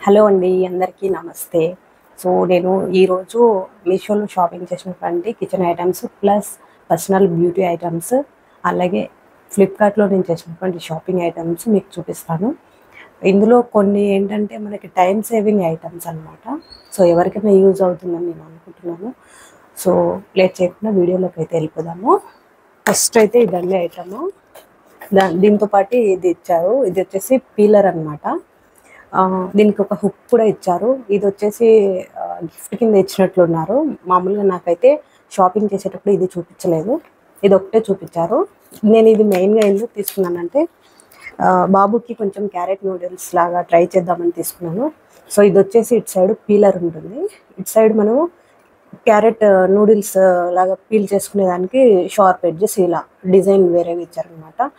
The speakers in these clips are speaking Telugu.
హలో అండి, అందరికీ నమస్తే. సో నేను ఈరోజు మీషోలో షాపింగ్ చేసినటువంటి kitchen items plus personal beauty items, అలాగే ఫ్లిప్కార్ట్లో నేను చేసినటువంటి షాపింగ్ ఐటమ్స్ మీకు చూపిస్తాను. ఇందులో కొన్ని ఏంటంటే మనకి టైం సేవింగ్ ఐటమ్స్ అనమాట. సో ఎవరికైనా యూజ్ అవుతుందని నేను అనుకుంటున్నాను. సో లేట్ చేయకుండా వీడియోలోకి అయితే వెళ్ళిపోదాము. ఫస్ట్ అయితే ఇదండి ఐటము. దీంతో పాటు ఇది ఇచ్చారు. ఇది వచ్చేసి పీలర్ అనమాట. దీనికి ఒక హుక్ కూడా ఇచ్చారు. ఇది వచ్చేసి గిఫ్ట్ కింద ఇచ్చినట్లున్నారు. మామూలుగా నాకైతే షాపింగ్ చేసేటప్పుడు ఇది చూపించలేదు, ఇది ఒకటే చూపించారు. నేను ఇది మెయిన్గా ఎందుకు తీసుకున్నానంటే బాబుకి కొంచెం క్యారెట్ నూడిల్స్ లాగా ట్రై చేద్దామని తీసుకున్నాను. సో ఇది వచ్చేసి ఇటు సైడ్ పీలర్ ఉంటుంది. ఇటు సైడ్ మనము క్యారెట్ నూడిల్స్ లాగా పీల్ చేసుకునేదానికి షార్ప్ ఎడ్జెస్ ఇలా డిజైన్ వేరేగా ఇచ్చారనమాట.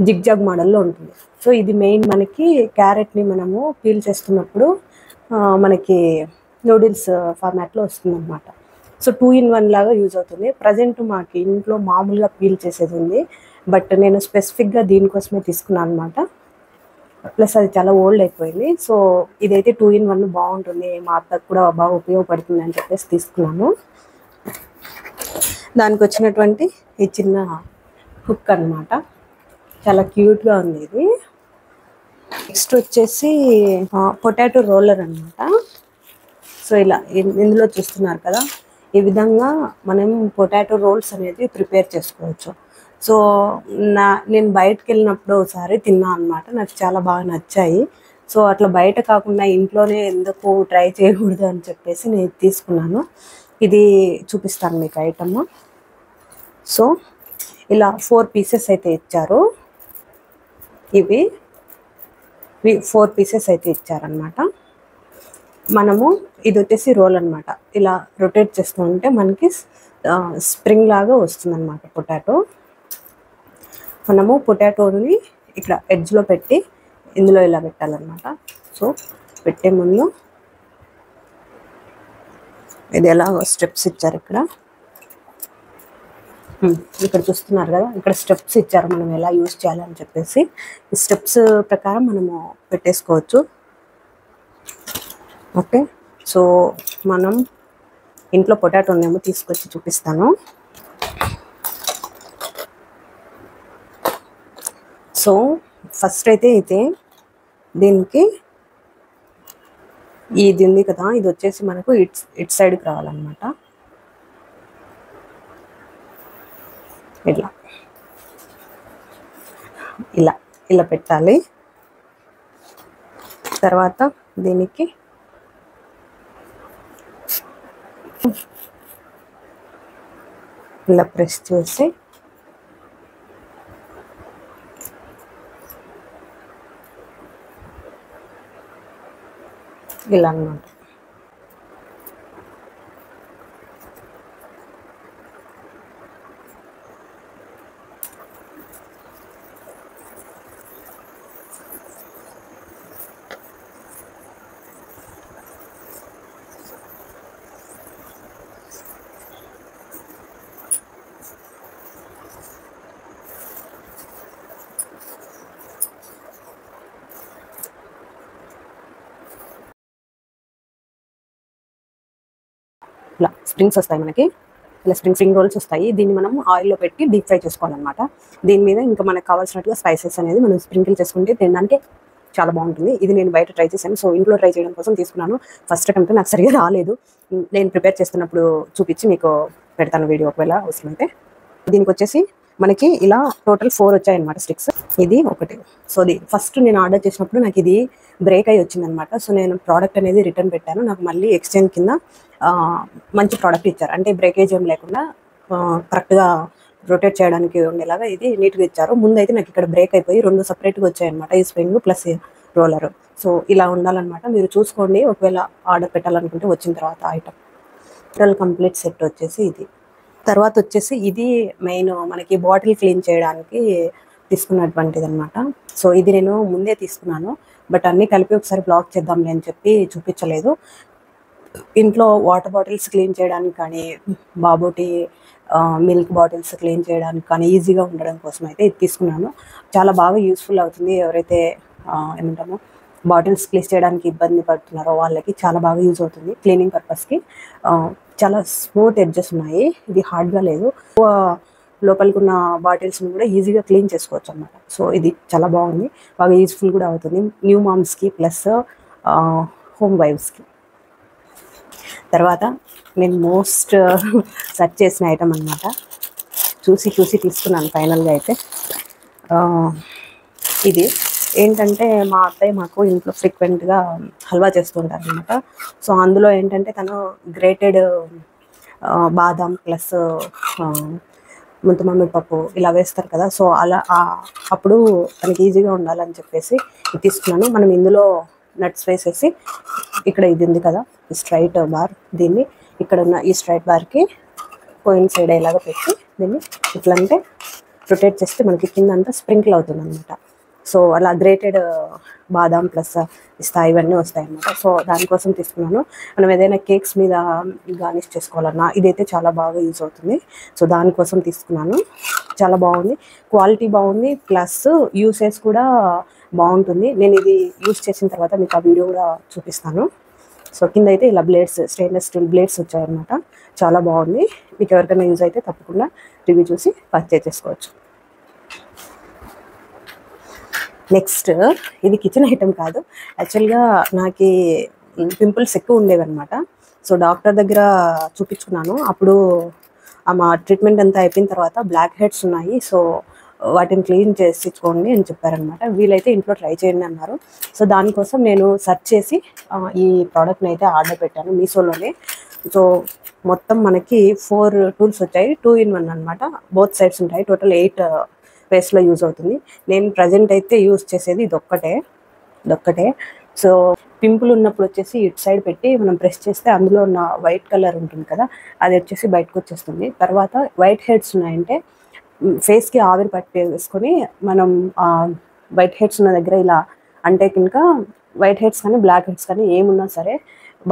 జిగ్జాగ్ మోడల్లో ఉంటుంది. సో ఇది మెయిన్ మనకి క్యారెట్ని మనము పీల్ చేస్తున్నప్పుడు మనకి నూడిల్స్ ఫార్మాట్లో వస్తుంది అనమాట. సో 2-in-1 లాగా యూజ్ అవుతుంది. ప్రజెంట్ మాకు ఇంట్లో మామూలుగా పీల్ చేసేది ఉంది, బట్ నేను స్పెసిఫిక్గా దీనికోసమే తీసుకున్నాను అనమాట. ప్లస్ అది చాలా ఓల్డ్ అయిపోయింది. సో ఇదైతే 2-in-1 బాగుంటుంది, మా అత్తకు కూడా బాగా ఉపయోగపడుతుంది అని చెప్పేసి తీసుకున్నాను. దానికి వచ్చినటువంటి ఈ చిన్న హుక్ అనమాట, చాలా క్యూట్గా ఉంది ఇది. నెక్స్ట్ వచ్చేసి పొటాటో రోలర్ అనమాట. సో ఇలా ఇందులో చూస్తున్నారు కదా, ఈ విధంగా మనం పొటాటో రోల్స్ అనేది ప్రిపేర్ చేసుకోవచ్చు. సో నేను బయటకు వెళ్ళినప్పుడు ఒకసారి తిన్నా అనమాట, నాకు చాలా బాగా నచ్చాయి. సో అట్లా బయట కాకుండా ఇంట్లోనే ఎందుకు ట్రై చేయకూడదు అని చెప్పేసి నేను తీసుకున్నాను. ఇది చూపిస్తాను మీకు ఐటమ్. సో ఇలా 4 పీసెస్ అయితే ఇచ్చారు. ఇవి 4 పీసెస్ అయితే ఇచ్చారనమాట. మనము ఇది వచ్చేసి రోల్ అనమాట. ఇలా రొటేట్ చేస్తూ ఉంటే మనకి స్ప్రింగ్ లాగా వస్తుంది అనమాట పొటాటో. మనము పొటాటోని ఇక్కడ ఎడ్జ్లో పెట్టి ఇందులో ఇలా పెట్టాలన్నమాట. సో పెట్టే ముందు ఇది ఎలాగో స్టెప్స్ ఇచ్చారు. ఇక్కడ చూస్తున్నారు కదా, ఇక్కడ స్టెప్స్ ఇచ్చారు మనం ఎలా యూజ్ చేయాలని చెప్పేసి. ఈ స్టెప్స్ ప్రకారం మనము పెట్టేసుకోవచ్చు. ఓకే, సో మనం ఇంట్లో పొటాటోనేమో తీసుకొచ్చి చూపిస్తాను. సో ఫస్ట్ అయితే దీనికి ఇది ఉంది కదా, ఇది వచ్చేసి మనకు ఇట్ సైడ్కి రావాలన్నమాట. ఇలా ఇలా ఇలా పెట్టాలి. తర్వాత దీనికి ఇలా ప్రెస్ చేసి ఇలా అన్నమాట. ఇలా స్ప్రింగ్స్ వస్తాయి మనకి, ఇలా స్ప్రింగ్ రోల్స్ వస్తాయి. దీన్ని మనం ఆయిల్లో పెట్టి డీప్ ఫ్రై చేసుకోవాలన్నమాట. దీని మీద ఇంకా మనకు కావాల్సినట్టుగా స్పైసెస్ అనేది మనం స్ప్రింకిల్ చేసుకుంటే తినడానికి చాలా బాగుంటుంది. ఇది నేను బయట ట్రై చేశాను, సో ఇంట్లో ట్రై చేయడం కోసం తీసుకున్నాను. ఫస్ట్ అటెంప్ట్ నాకు సరిగా రాలేదు. నేను ప్రిపేర్ చేస్తున్నప్పుడు చూపించి మీకు పెడతాను వీడియో ఒకవేళ అవసరమైతే. దీనికి వచ్చేసి మనకి ఇలా టోటల్ 4 వచ్చాయన్నమాట స్టిక్స్. ఇది ఒకటి. సో ఫస్ట్ నేను ఆర్డర్ చేసినప్పుడు నాకు ఇది బ్రేక్ అయ్యి వచ్చిందనమాట. సో నేను ప్రోడక్ట్ అనేది రిటర్న్ పెట్టాను. నాకు మళ్ళీ ఎక్స్చేంజ్ కింద మంచి ప్రోడక్ట్ ఇచ్చారు. అంటే బ్రేకేజ్ ఏం లేకుండా కరెక్ట్గా రొటేట్ చేయడానికి ఉండేలాగా ఇది నీట్గా ఇచ్చారు. ముందైతే నాకు ఇక్కడ బ్రేక్ అయిపోయి 2 సపరేట్గా వచ్చాయన్నమాట, ఈ స్ప్రింగ్ ప్లస్ రోలర్. సో ఇలా ఉండాలన్నమాట. మీరు చూసుకోండి ఒకవేళ ఆర్డర్ పెట్టాలనుకుంటే వచ్చిన తర్వాత ఐటమ్. టోటల్ కంప్లీట్ సెట్ వచ్చేసి ఇది. తర్వాత వచ్చేసి ఇది మెయిన్ మనకి బాటిల్ క్లీన్ చేయడానికి తీసుకున్నటువంటిది అనమాట. సో ఇది నేను ముందే తీసుకున్నాను, బట్ అన్నీ కలిపి ఒకసారి బ్లాక్ చేద్దాంలే అని చెప్పి చూపించలేదు. ఇంట్లో వాటర్ బాటిల్స్ క్లీన్ చేయడానికి కానీ, బాబోటి మిల్క్ బాటిల్స్ క్లీన్ చేయడానికి కానీ ఈజీగా ఉండడం కోసం అయితే ఇది తీసుకున్నాను. చాలా బాగా యూస్ఫుల్ అవుతుంది ఎవరైతే ఏమంటామో బాటిల్స్ క్లీన్ చేయడానికి ఇబ్బంది పడుతున్నారో వాళ్ళకి చాలా బాగా యూజ్ అవుతుంది క్లీనింగ్ పర్పస్కి. చాలా స్మూత్ ఎడ్జెస్ ఉన్నాయి, ఇది హార్డ్గా లేదు. లోపలికి ఉన్న బాటిల్స్ని కూడా ఈజీగా క్లీన్ చేసుకోవచ్చు అన్నమాట. సో ఇది చాలా బాగుంది, బాగా యూజ్ఫుల్ కూడా అవుతుంది న్యూ మామ్స్కి ప్లస్ హోమ్ వైఫ్స్కి. తర్వాత నేను మోస్ట్ సెర్చ్ చేసిన ఐటమ్ అనమాట, చూసి తీసుకున్నాను ఫైనల్గా అయితే. ఇది ఏంటంటే మా అత్తయ్య మాకు ఇంట్లో ఫ్రీక్వెంట్గా హల్వా చేస్తుంటారు అనమాట. సో అందులో ఏంటంటే తను గ్రేటెడ్ బాదం ప్లస్ ముంత మామిడి పప్పు ఇలా వేస్తారు కదా. సో అలా అప్పుడు తనకి ఈజీగా ఉండాలని చెప్పేసి ఇది తీసుకున్నాను. మనం ఇందులో నట్స్ వేసేసి, ఇక్కడ ఇది ఉంది కదా ఈ స్ట్రైట్ బార్, దీన్ని ఇక్కడ ఉన్న ఈ స్ట్రైట్ బార్కి పోయిన సైడ్ ఇలాగ పెట్టి దీన్ని ఇట్లా అంటే రొటేట్ చేస్తే మనకి కింద అంతా స్ప్రింకిల్ అవుతుంది అనమాట. సో అలా గ్రేటెడ్ బాదాం ప్లస్ పిస్తా ఇవన్నీ వస్తాయి అన్నమాట. సో దానికోసం తీసుకున్నాను. మనం ఏదైనా కేక్స్ మీద గార్నిష్ చేసుకోవాలన్నా ఇదైతే చాలా బాగా యూజ్ అవుతుంది. సో దానికోసం తీసుకున్నాను. చాలా బాగుంది, క్వాలిటీ బాగుంది, ప్లస్ యూసేజ్ కూడా బాగుంటుంది. నేను ఇది యూజ్ చేసిన తర్వాత మీకు ఆ వీడియో కూడా చూపిస్తాను. సో కింద అయితే ఇలా బ్లేడ్స్, స్టెయిన్లెస్ స్టీల్ బ్లేడ్స్ వచ్చాయన్నమాట. చాలా బాగుంది. మీకు ఎవరికైనా యూజ్ అయితే తప్పకుండా రివ్యూ చూసి పర్చేజ్ చేసుకోవచ్చు. నెక్స్ట్ ఇది కిచెన్ ఐటమ్ కాదు, యాక్చువల్గా నాకు పింపుల్స్ ఎక్కువ ఉండేవి అనమాట. సో డాక్టర్ దగ్గర చూపించుకున్నాను. అప్పుడు మా ట్రీట్మెంట్ అంతా అయిపోయిన తర్వాత బ్లాక్ హెడ్స్ ఉన్నాయి, సో వాటిని క్లీన్ చేయించుకోండి అని చెప్పారనమాట. వీలైతే ఇంట్లో ట్రై చేయండి అన్నారు. సో దానికోసం నేను సెర్చ్ చేసి ఈ ప్రోడక్ట్ని అయితే ఆర్డర్ పెట్టాను మీషోలోనే. సో మొత్తం మనకి 4 టూల్స్ వచ్చాయి, 2 in 1 అనమాట. బోత్ సైడ్స్ ఉంటాయి, టోటల్ 8 వేస్లో యూజ్ అవుతుంది. నేను ప్రజెంట్ అయితే యూజ్ చేసేది ఇదొక్కటే. సో పింపుల్ ఉన్నప్పుడు వచ్చేసి ఇటు సైడ్ పెట్టి మనం ప్రెస్ చేస్తే అందులో ఉన్న వైట్ కలర్ ఉంటుంది కదా, అది వచ్చేసి బయటకు వచ్చేస్తుంది. తర్వాత వైట్ హెడ్స్ ఉన్నాయంటే ఫేస్కి ఆవిరి పట్టేసుకొని మనం వైట్ హెడ్స్ ఉన్న దగ్గర ఇలా అంటే కనుక వైట్ హెడ్స్ కానీ బ్లాక్ హెడ్స్ కానీ ఏమున్నా సరే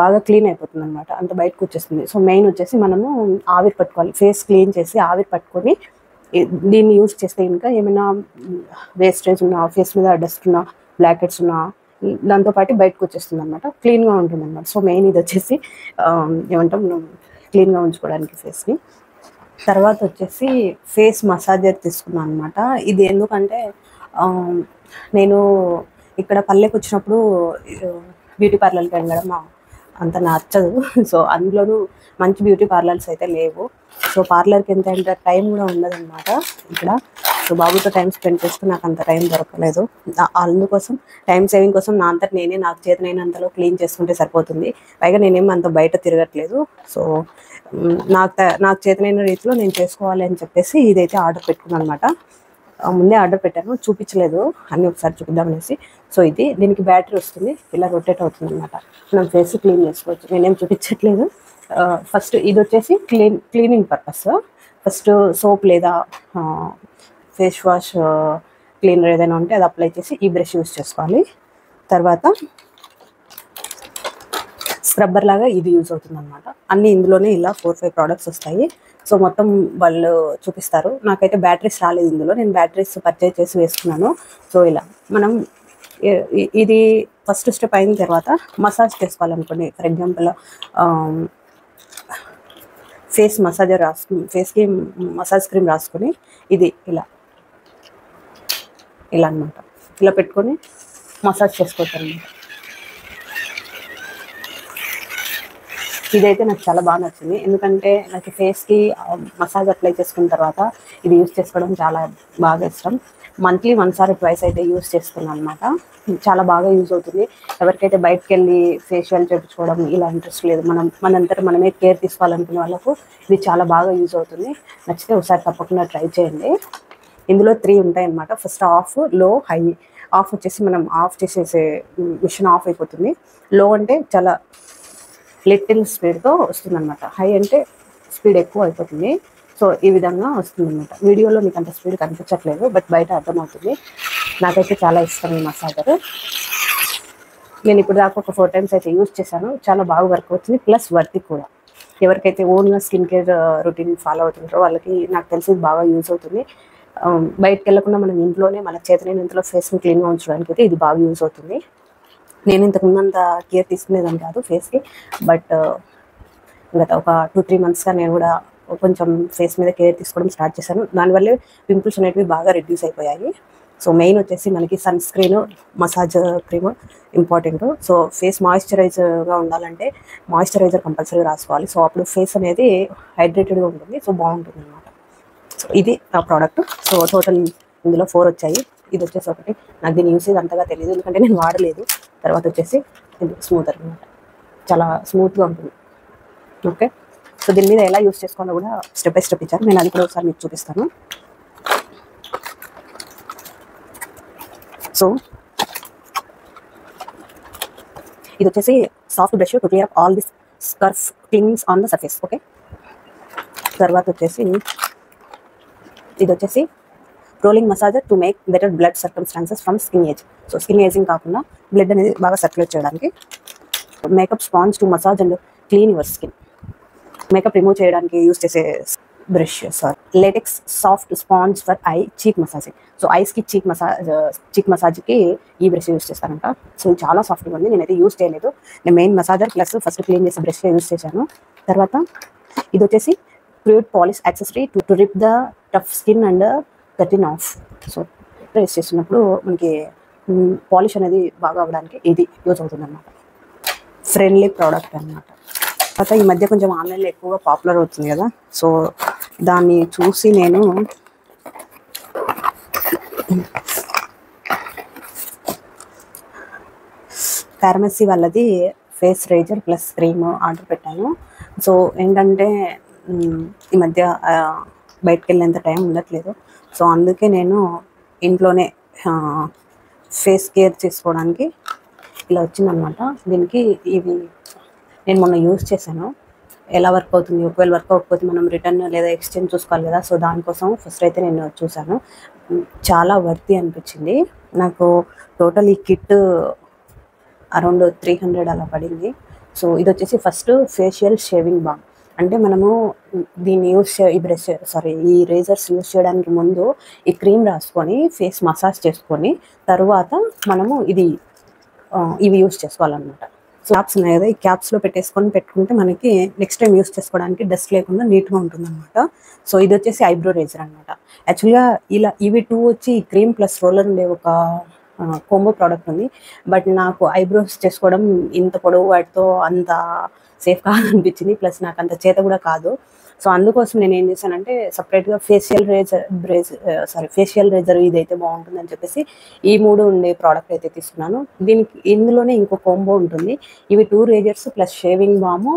బాగా క్లీన్ అయిపోతుంది అనమాట, అంత బయటకు వచ్చేస్తుంది. సో మెయిన్ వచ్చేసి మనము ఆవిరి పట్టుకోవాలి, ఫేస్ క్లీన్ చేసి ఆవిరి పట్టుకొని దీన్ని యూజ్ చేస్తే ఇంకా ఏమైనా వేస్టేజ్ ఉన్నా, ఫేస్ మీద డస్ట్ ఉన్నా, బ్లాక్ హెడ్స్ ఉన్నా దాంతోపాటు బయటకు వచ్చేస్తుంది అనమాట, క్లీన్గా ఉంటుంది అనమాట. సో మెయిన్ ఇది వచ్చేసి ఏమంటాం మనం క్లీన్గా ఉంచుకోవడానికి ఫేస్ని. తర్వాత వచ్చేసి ఫేస్ మసాజర్ తీసుకున్నాను అనమాట. ఇది ఎందుకంటే నేను ఇక్కడ పల్లెకి వచ్చినప్పుడు బ్యూటీ పార్లర్కి వెళ్ళడం అంత నచ్చదు. సో అందులోనూ మంచి బ్యూటీ పార్లర్స్ అయితే లేవు. సో పార్లర్కి ఎంత టైం కూడా ఉండదన్నమాట ఇక్కడ. సో బాబుతో టైం స్పెండ్ చేస్తూ నాకు అంత టైం దొరకలేదు. అందుకోసం టైం సేవింగ్ కోసం నా అంతటి నేనే నాకు చేతనైనంతలో క్లీన్ చేసుకుంటే సరిపోతుంది. పైగా నేనేమో అంత బయట తిరగట్లేదు. సో నాకు చేతనైన రీతిలో నేను చేసుకోవాలి అని చెప్పేసి ఇదైతే ఆర్డర్ పెట్టుకున్నాను అనమాట. ముందే ఆర్డర్ పెట్టాను, చూపించలేదు, అన్నీ ఒకసారి చూపిద్దామనేసి. సో దీనికి బ్యాటరీ వస్తుంది, ఇలా రొటేట్ అవుతుంది అనమాట. మనం ఫేస్ క్లీన్ చేసుకోవచ్చు, నేనేం చూపించట్లేదు. ఫస్ట్ ఇది వచ్చేసి క్లీనింగ్ పర్పస్. ఫస్ట్ సోప్ లేదా ఫేస్ వాష్ క్లీనర్ ఏదైనా ఉంటే అది అప్లై చేసి ఈ బ్రష్ యూజ్ చేసుకోవాలి. తర్వాత స్క్రబ్బర్ లాగా ఇది యూజ్ అవుతుంది అనమాట. అన్నీ ఇందులోనే ఇలా 4-5 ప్రోడక్ట్స్ వస్తాయి. సో మొత్తం వాళ్ళు చూపిస్తారు. నాకైతే బ్యాటరీస్ రాలేదు ఇందులో, నేను బ్యాటరీస్ పర్చేజ్ చేసి వేసుకున్నాను. సో ఇలా మనం ఇది ఫస్ట్ స్టెప్ అయిన తర్వాత మసాజ్ చేసుకోవాలనుకోండి. ఫర్ ఎగ్జాంపుల్ ఫేస్ మసాజర్ ఫేస్కి మసాజ్ క్రీమ్ రాసుకొని ఇది ఇలా అనమాట, ఇలా పెట్టుకొని మసాజ్ చేసుకోవచ్చు అనమాట. ఇదైతే నాకు చాలా బాగా నచ్చింది, ఎందుకంటే నాకు ఫేస్కి మసాజ్ అప్లై చేసుకున్న తర్వాత ఇది యూజ్ చేసుకోవడం చాలా బాగా ఇష్టం. మంత్లీ 1 or 2 అయితే యూజ్ చేస్తున్నాను అనమాట. చాలా బాగా యూజ్ అవుతుంది. ఎవరికైతే బయటకు వెళ్ళి ఫేషియల్ చేయించుకోవడం ఇలా ఇంట్రెస్ట్ లేదు, మనంతటా మనమే కేర్ తీసుకోవాలనుకునే వాళ్ళకు ఇది చాలా బాగా యూజ్ అవుతుంది. నచ్చితే ఒకసారి తప్పకుండా ట్రై చేయండి. ఇందులో 3 ఉంటాయి అన్నమాట. ఫస్ట్ ఆఫ్, లో, హై. ఆఫ్ వచ్చేసి మనం ఆఫ్ చేసేసే మిషన్ ఆఫ్ అయిపోతుంది. లో అంటే చాలా లిటిల్ స్పీడ్తో వస్తుందన్నమాట. హై అంటే స్పీడ్ ఎక్కువ అయిపోతుంది. సో ఈ విధంగా వస్తుందన్నమాట. వీడియోలో మీకు అంత స్పీడ్ కనిపించట్లేదు, బట్ బయట అర్థమవుతుంది. నాకైతే చాలా ఇష్టం ఈ మసాజర్. నేను ఇప్పుడు దాకా ఒక 4 times అయితే యూజ్ చేశాను. చాలా బాగా వర్క్ అవుతుంది, ప్లస్ వర్తి కూడా. ఎవరికైతే ఓన్గా స్కిన్ కేర్ రొటీన్ ఫాలో అవుతుంటారో వాళ్ళకి నాకు తెలిసి బాగా యూజ్ అవుతుంది. బయటకు వెళ్ళకుండా మనం ఇంట్లోనే మన చేతనైనంతలో ఫేస్ని క్లీన్గా ఉంచడానికి అయితే ఇది బాగా యూజ్ అవుతుంది. నేను ఇంతకు ముందంత కేర్ తీసుకునేదాన్ని కాదు ఫేస్కి, బట్ గత ఒక 2-3 మంత్స్గా నేను కూడా కొంచెం ఫేస్ మీద కేర్ తీసుకోవడం స్టార్ట్ చేశాను. దానివల్లే పింపుల్స్ అనేటివి బాగా రిడ్యూస్ అయిపోయాయి. సో మెయిన్ వచ్చేసి మనకి sunscreen, massage cream important. So face మాయిశ్చరైజర్గా ఉండాలంటే మాయిశ్చరైజర్ కంపల్సరీగా రాసుకోవాలి. సో అప్పుడు ఫేస్ అనేది హైడ్రేటెడ్గా ఉంటుంది, సో బాగుంటుంది అనమాట. సో ఇది ఆ ప్రోడక్ట్. సో టోటల్ ఇందులో 4 వచ్చాయి. ఇది వచ్చేసి ఒకటి. నాకు దీని యూసేజ్ అంతగా తెలియదు, ఎందుకంటే నేను వాడలేదు. తర్వాత వచ్చేసి ఇది స్మూతర్ అనమాట, చాలా స్మూత్గా ఉంటుంది. ఓకే, సో దీని మీద ఎలా యూస్ చేసుకోవాలో కూడా స్టెప్ బై స్టెప్ ఇచ్చారు. నేను అది కూడా ఒకసారి మీకు చూపిస్తాను. సో ఇది వచ్చేసి soft brush to clear all this scurf cleanings on the surface. Okay, తర్వాత వచ్చేసి ఇది వచ్చేసి rolling massager to make better blood circumstances from skin age. So skin aging కాకుండా బ్లడ్ అనేది బాగా సర్క్యులేట్ చేయడానికి. Makeup sponge to massage and clean your skin. Makeup remove చేయడానికి యూస్ చేసే brush. Sorry, latex soft sponge for eye cheek massaging. So ఐస్కి చీక్ మసాజ్కి ఈ బ్రష్ యూస్ చేస్తానంట. సో ఇది చాలా సాఫ్ట్గా ఉంది, నేనైతే యూస్ చేయలేదు. నేను main massager plus first clean చేసే బ్రష్ యూస్ చేశాను. తర్వాత ఇది వచ్చేసి fluid polish accessory to rip the tough skin and cutting off. So use చేసినప్పుడు మనకి పాలిష్ అనేది బాగా అవ్వడానికి ఇది యూజ్ అవుతుంది అన్నమాట. ఫ్రెండ్లీ ప్రోడక్ట్ అన్నమాట. తర్వాత ఈ మధ్య కొంచెం ఆన్లైన్లో ఎక్కువగా పాపులర్ అవుతుంది కదా, సో దాన్ని చూసి నేను ఫార్మసీ వాళ్ళది face razor plus cream order పెట్టాను. సో ఏంటంటే ఈ మధ్య బయటకు వెళ్ళేంత టైం ఉండట్లేదు. సో అందుకే నేను ఇంట్లోనే ఫేస్ కేర్ చేసుకోవడానికి ఇలా వచ్చిందనమాట. దీనికి ఇవి నేను మొన్న యూజ్ చేశాను, ఎలా వర్క్ అవుతుంది, ఒకవేళ వర్క్ అవ్వకపోతే మనం రిటర్న్ లేదా ఎక్స్చేంజ్ చూసుకోవాలి కదా. సో దానికోసం ఫస్ట్ అయితే నేను చూశాను, చాలా వర్తీ అనిపించింది నాకు. టోటల్ ఈ కిట్ అరౌండ్ 300 అలా పడింది. సో ఇది వచ్చేసి ఫస్ట్ ఫేషియల్ షేవింగ్ బామ్. అంటే మనము దీన్ని ఈ రేజర్స్ యూస్ చేయడానికి ముందు ఈ క్రీమ్ రాసుకొని ఫేస్ మసాజ్ చేసుకొని తర్వాత మనము ఇవి యూస్ చేసుకోవాలన్నమాట. క్యాప్స్ ఉన్నాయి కదా, ఈ క్యాప్స్లో పెట్టుకుంటే మనకి నెక్స్ట్ టైం యూస్ చేసుకోవడానికి డస్ట్ లేకుండా నీట్గా ఉంటుంది అనమాట. సో ఇది వచ్చేసి ఐబ్రో రేజర్ అనమాట. యాక్చువల్గా ఇవి 2 వచ్చి క్రీమ్ ప్లస్ రోలర్ ఉండే ఒక కోంబో ప్రోడక్ట్ ఉంది. బట్ నాకు ఐబ్రోస్ చేసుకోవడం ఇంత పొడవు వాటితో అంత సేఫ్ కాదనిపించింది, ప్లస్ నాకు అంత చేత కూడా కాదు. సో అందుకోసం నేను ఏం చేశానంటే సపరేట్గా ఫేషియల్ రేజర్ ఇదైతే బాగుంటుందని చెప్పేసి ఈ 3 ఉండే ప్రోడక్ట్ అయితే తీసుకున్నాను. ఇందులోనే ఇంకో కోంబో ఉంటుంది. ఇవి 2 రేజర్స్ ప్లస్ షేవింగ్ బాము,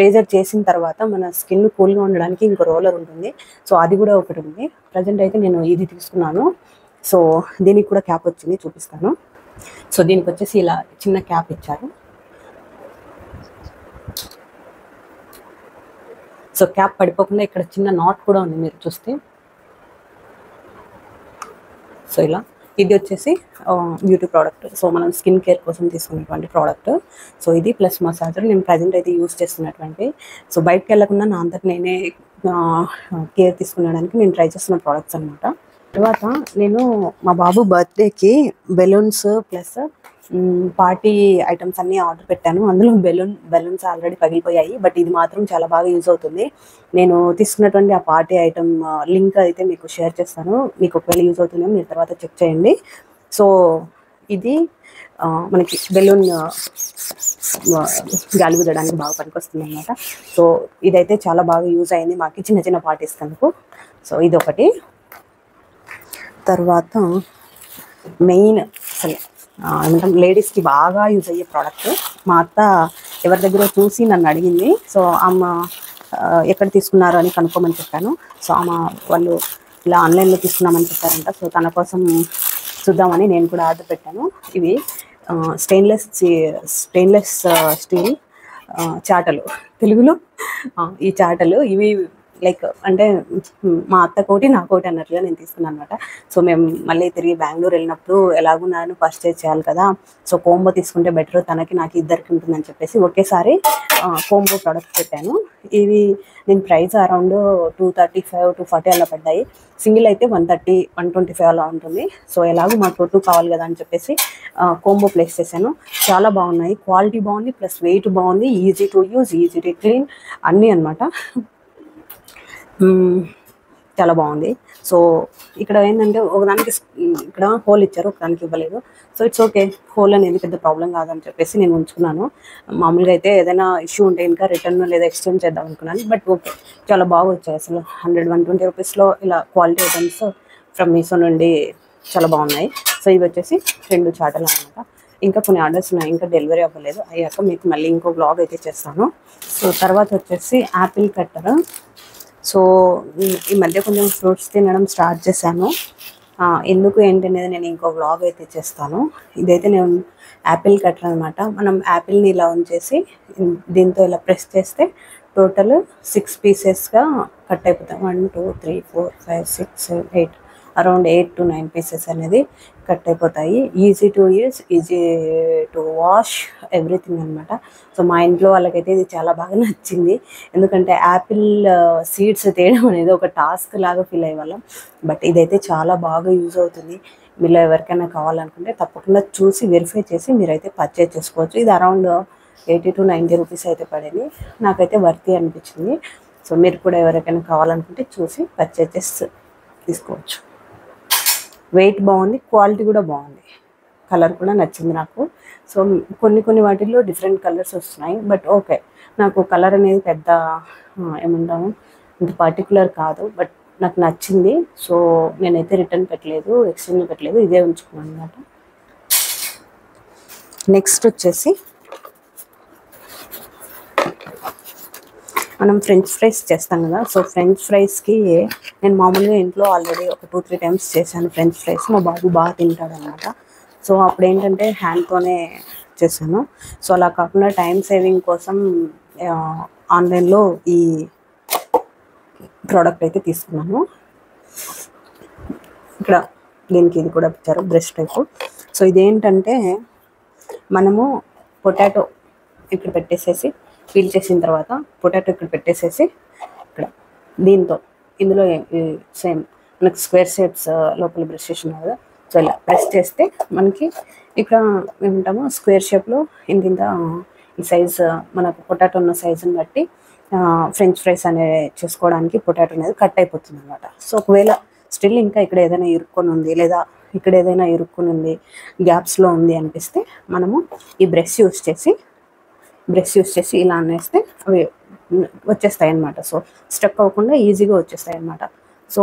రేజర్ చేసిన తర్వాత మన స్కిన్ కూల్గా ఉండడానికి ఇంకో రోలర్ ఉంటుంది. సో అది కూడా ఒకటి ఉంది. ప్రజెంట్ అయితే నేను ఇది తీసుకున్నాను. సో దీనికి కూడా క్యాప్ వచ్చింది, చూపిస్తాను. సో దీనికి వచ్చేసి ఇలా చిన్న క్యాప్ ఇచ్చారు. సో క్యాప్ పడిపోకుండా ఇక్కడ చిన్న నాట్ కూడా ఉంది, మీరు చూస్తే. సో ఇలా ఇది వచ్చేసి బ్యూటీ ప్రోడక్ట్. సో మనం స్కిన్ కేర్ కోసం తీసుకున్నటువంటి ప్రోడక్ట్. సో ఇది ప్లస్ మసాజర్ నేను ప్రజెంట్ అయితే యూస్ చేస్తున్నటువంటి. సో బయటకు వెళ్ళకుండా నా అంతకు నేనే కేర్ తీసుకునేడానికి నేను ట్రై చేస్తున్న ప్రోడక్ట్స్ అనమాట. తర్వాత నేను మా బాబు బర్త్డేకి బెలూన్స్ ప్లస్ పార్టీ ఐటమ్స్ అన్నీ ఆర్డర్ పెట్టాను. అందులో బెలూన్స్ ఆల్రెడీ పగిలిపోయాయి, బట్ ఇది మాత్రం చాలా బాగా యూజ్ అవుతుంది. నేను తీసుకున్నటువంటి ఆ పార్టీ ఐటమ్ లింక్ అయితే మీకు షేర్ చేస్తాను. మీకు ఒకవేళ యూజ్ అవుతుందో మీరు తర్వాత చెక్ చేయండి. సో ఇది మనకి బెలూన్ గాలి ఊదడానికి బాగా పనికొస్తుంది అనమాట. సో ఇదైతే చాలా బాగా యూజ్ అయింది మాకు చిన్న చిన్న పార్టీస్ కనుక. సో ఇది ఒకటి. తర్వాత మెయిన్ అసలు ఏమంటాం లేడీస్కి బాగా యూజ్ అయ్యే ప్రోడక్ట్. మా అత్త ఎవరి దగ్గర చూసి నన్ను అడిగింది. సో ఆమె ఎక్కడ తీసుకున్నారు అని కనుక్కోమని చెప్పాను. సో వాళ్ళు ఇలా ఆన్లైన్లో తీసుకున్నామని చెప్పారంట. సో తన కోసం చూద్దామని నేను కూడా ఆర్డర్ పెట్టాను. ఇవి స్టెయిన్లెస్ స్టీల్ చాటలు, తెలుగులో ఈ చాటలు. ఇవి లైక్ అంటే మా అత్తకోటి నాకోటి అన్నట్లుగా నేను తీసుకున్నాను అనమాట. సో మేము మళ్ళీ తిరిగి బెంగళూరు వెళ్ళినప్పుడు ఎలాగో నన్ను పర్చేజ్ చేయాలి కదా, సో కోంబో తీసుకుంటే బెటర్, తనకి నాకు ఇద్దరికి ఉంటుందని చెప్పేసి ఒకేసారి కోంబో ప్రోడక్ట్ పెట్టాను. ఇవి దీని ప్రైస్ అరౌండ్ 235 240 అలా పడ్డాయి. సింగిల్ అయితే 130 125 అలా ఉంటుంది. సో ఎలాగో మాకు 2 కావాలి కదా అని చెప్పేసి కోంబో ప్లేస్ చేశాను. చాలా బాగున్నాయి, క్వాలిటీ బాగుంది, ప్లస్ వెయిట్ బాగుంది, easy to use, easy to clean అన్నీ అనమాట. చాలా బాగుంది. సో ఇక్కడ ఏంటంటే ఒకదానికి ఇక్కడ హోల్ ఇచ్చారు, ఒకదానికి ఇవ్వలేదు. సో ఇట్స్ ఓకే, హోల్ అనేది పెద్ద ప్రాబ్లం కాదని చెప్పేసి నేను ఉంచుకున్నాను. మామూలుగా అయితే ఏదైనా ఇష్యూ ఉంటే ఇంకా రిటర్న్ లేదా ఎక్స్చేంజ్ చేద్దాం అనుకున్నాను. బట్ ఓకే, చాలా బాగా వచ్చాయి అసలు. 100 120 రూపీస్లో ఇలా క్వాలిటీ ఐటమ్స్ ఫ్రమ్ మీషో నుండి చాలా బాగున్నాయి. సో ఇవి వచ్చేసి 2 చాటలు అనమాట. ఇంకా కొన్ని ఆర్డర్స్ ఉన్నాయి, ఇంకా డెలివరీ అవ్వలేదు. అయ్యాక మీకు మళ్ళీ ఇంకో బ్లాగ్ అయితే చేస్తాను. సో తర్వాత వచ్చేసి యాపిల్ కట్టర్. సో ఈ మధ్య కొంచెం ఫ్రూట్స్ తినడం స్టార్ట్ చేశాను. ఎందుకు ఏంటి అనేది నేను ఇంకో వ్లాగ్ అయితే చేస్తాను. ఇదైతే నేను యాపిల్ కట్టర్ అనమాట. మనం యాపిల్ని ఇలా ఉంచేసి దీంతో ఇలా ప్రెస్ చేస్తే టోటల్ 6 పీసెస్గా కట్ అయిపోతాం. 1 2 3 4 5 6 7 8 అరౌండ్ 8 to 9 పీసెస్ అనేది కట్ అయిపోతాయి. Easy to use, easy to wash, everything అనమాట. సో మా ఇంట్లో వాళ్ళకైతే ఇది చాలా బాగా నచ్చింది. ఎందుకంటే యాపిల్ సీడ్స్ తేయడం అనేది ఒక టాస్క్ లాగా ఫీల్ అయ్యేవాళ్ళం. బట్ ఇదైతే చాలా బాగా యూజ్ అవుతుంది. మీలో ఎవరికైనా కావాలనుకుంటే తప్పకుండా చూసి వెరిఫై చేసి మీరైతే పర్చేజ్ చేసుకోవచ్చు. ఇది అరౌండ్ 80 to 90 రూపీస్ అయితే పడింది. నాకైతే వర్తీ అనిపించింది. సో మీరు కూడా ఎవరికైనా కావాలనుకుంటే చూసి పర్చేజెస్ తీసుకోవచ్చు. వెయిట్ బాగుంది, క్వాలిటీ కూడా బాగుంది, కలర్ కూడా నచ్చింది నాకు. సో కొన్ని వాటిల్లో డిఫరెంట్ కలర్స్ వస్తున్నాయి. బట్ ఓకే, నాకు కలర్ అనేది పెద్ద ఏమంటాము ఇంత పర్టికులర్ కాదు, బట్ నాకు నచ్చింది. సో నేనైతే రిటర్న్ పెట్టలేదు, ఎక్స్చేంజ్ పెట్టలేదు, ఇదే ఉంచుకున్నాను అనమాట. నెక్స్ట్ వచ్చేసి మనం ఫ్రెంచ్ ఫ్రైస్ చేస్తాం కదా. సో ఫ్రెంచ్ ఫ్రైస్కి నేను మామూలుగా ఇంట్లో ఆల్రెడీ ఒక 2-3 టైమ్స్ చేశాను ఫ్రెంచ్ ఫ్రైస్. మా బాబు బాగా తింటాడు అనమాట. సో అప్పుడు ఏంటంటే హ్యాండ్తోనే చేశాను. సో అలా కాకుండా టైం సేవింగ్ కోసం ఆన్లైన్లో ఈ ప్రోడక్ట్ అయితే తీసుకున్నాను. ఇక్కడ దీనికి ఇది కూడా ఇచ్చారు, బ్రష్ టైపు. సో ఇదేంటంటే మనము పొటాటో ఇక్కడ పెట్టేసేసి పీల్ చేసిన తర్వాత పొటాటో ఇక్కడ పెట్టేసేసి ఇక్కడ దీంతో ఇందులో సేమ్ మనకి స్క్వేర్ షేప్స్ లోపల బ్రష్ చేసిన కదా. సో ఇలా ప్రెస్ చేస్తే మనకి ఇక్కడ ఏమంటామో స్క్వేర్ షేప్లో ఇంత ఈ సైజ్ మనకు పొటాటో ఉన్న సైజుని బట్టి ఫ్రెంచ్ ఫ్రైస్ అనేవి చేసుకోవడానికి పొటాటో అనేది కట్ అయిపోతుంది అనమాట. సో ఒకవేళ స్టిల్ ఇంకా ఇక్కడ ఏదైనా ఇరుక్కొని ఉంది లేదా ఇక్కడ ఏదైనా ఇరుక్కొని ఉంది, గ్యాప్స్లో ఉంది అనిపిస్తే మనము ఈ బ్రష్ యూస్ చేసి ఇలా అనేస్తే అవి వచ్చేస్తాయి అన్నమాట. సో స్టక్ అవ్వకుండా ఈజీగా వచ్చేస్తాయి అన్నమాట. సో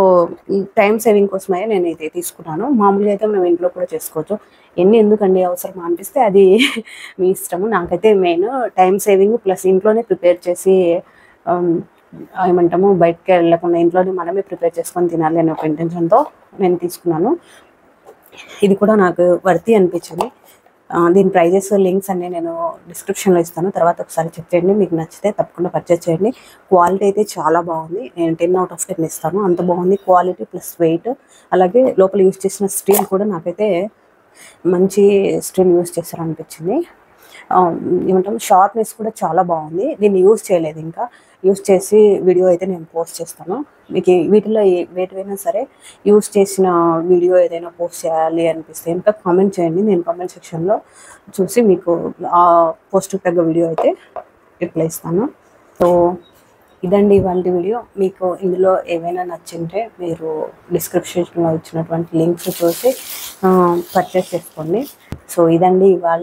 టైం సేవింగ్ కోసమే నేను ఇది తీసుకున్నాను. మామూలుగా అయితే మేము ఇంట్లో కూడా చేసుకోవచ్చు. ఎందుకండి అవసరం అనిపిస్తే అది మీ ఇష్టము. నాకైతే మెయిన్ టైం సేవింగ్ ప్లస్ ఇంట్లోనే ప్రిపేర్ చేసి ఏమంటాము బయటకి వెళ్ళకుండా ఇంట్లోనే మనమే ప్రిపేర్ చేసుకొని తినాలి అనే ఒక ఇంటెన్షన్తో నేను తీసుకున్నాను. ఇది కూడా నాకు వర్తీ అనిపించింది. దీని ప్రైజెస్ లింక్స్ అన్నీ నేను డిస్క్రిప్షన్లో ఇస్తాను, తర్వాత ఒకసారి చెక్ చేయండి. మీకు నచ్చితే తప్పకుండా పర్చేజ్ చేయండి. క్వాలిటీ అయితే చాలా బాగుంది. నేను 10 out of 10 ఇస్తాను, అంత బాగుంది క్వాలిటీ ప్లస్ వెయిట్. అలాగే లోపల యూజ్ చేసిన స్టీల్ కూడా నాకైతే మంచి స్టీల్ యూజ్ చేస్తారనిపించింది. ఏమంటాము షార్ప్నెస్ కూడా చాలా బాగుంది. దీన్ని యూజ్ చేయలేదు, ఇంకా యూజ్ చేసి వీడియో అయితే నేను పోస్ట్ చేస్తాను. మీకు వీటిలో వేటివైనా సరే యూజ్ చేసిన వీడియో ఏదైనా పోస్ట్ చేయాలి అనిపిస్తే ఇంకా కామెంట్ చేయండి. నేను కామెంట్ సెక్షన్లో చూసి మీకు ఆ పోస్ట్కి తగ్గ వీడియో అయితే రిప్లై ఇస్తాను. సో ఇదండి ఇవాళ వీడియో. మీకు ఇందులో ఏవైనా నచ్చింటే మీరు డిస్క్రిప్షన్లో ఇచ్చినటువంటి లింక్స్ చూసి పర్చేస్ చేసుకోండి. సో ఇదండి ఇవాళ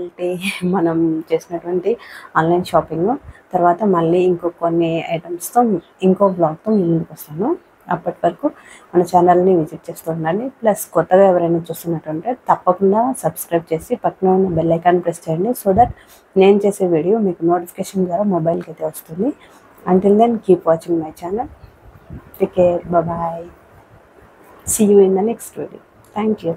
మనం చేసినటువంటి ఆన్లైన్ షాపింగ్. తర్వాత మళ్ళీ కొన్ని ఐటమ్స్తో ఇంకో బ్లాగ్తో మీ ముందుకు వస్తాను. అప్పటి వరకు మన ఛానల్ని విజిట్ చేస్తూ ఉండండి. ప్లస్ కొత్తగా ఎవరైనా చూస్తున్నట్టుంటే తప్పకుండా సబ్స్క్రైబ్ చేసి పక్కన ఉన్న బెల్ ఐకాన్ ప్రెస్ చేయండి. సో దట్ నేను చేసే వీడియో మీకు నోటిఫికేషన్ ద్వారా మొబైల్కి అయితే వస్తుంది. Until then, keep watching my channel. Take care. Bye-bye. See you in the next video. Thank you.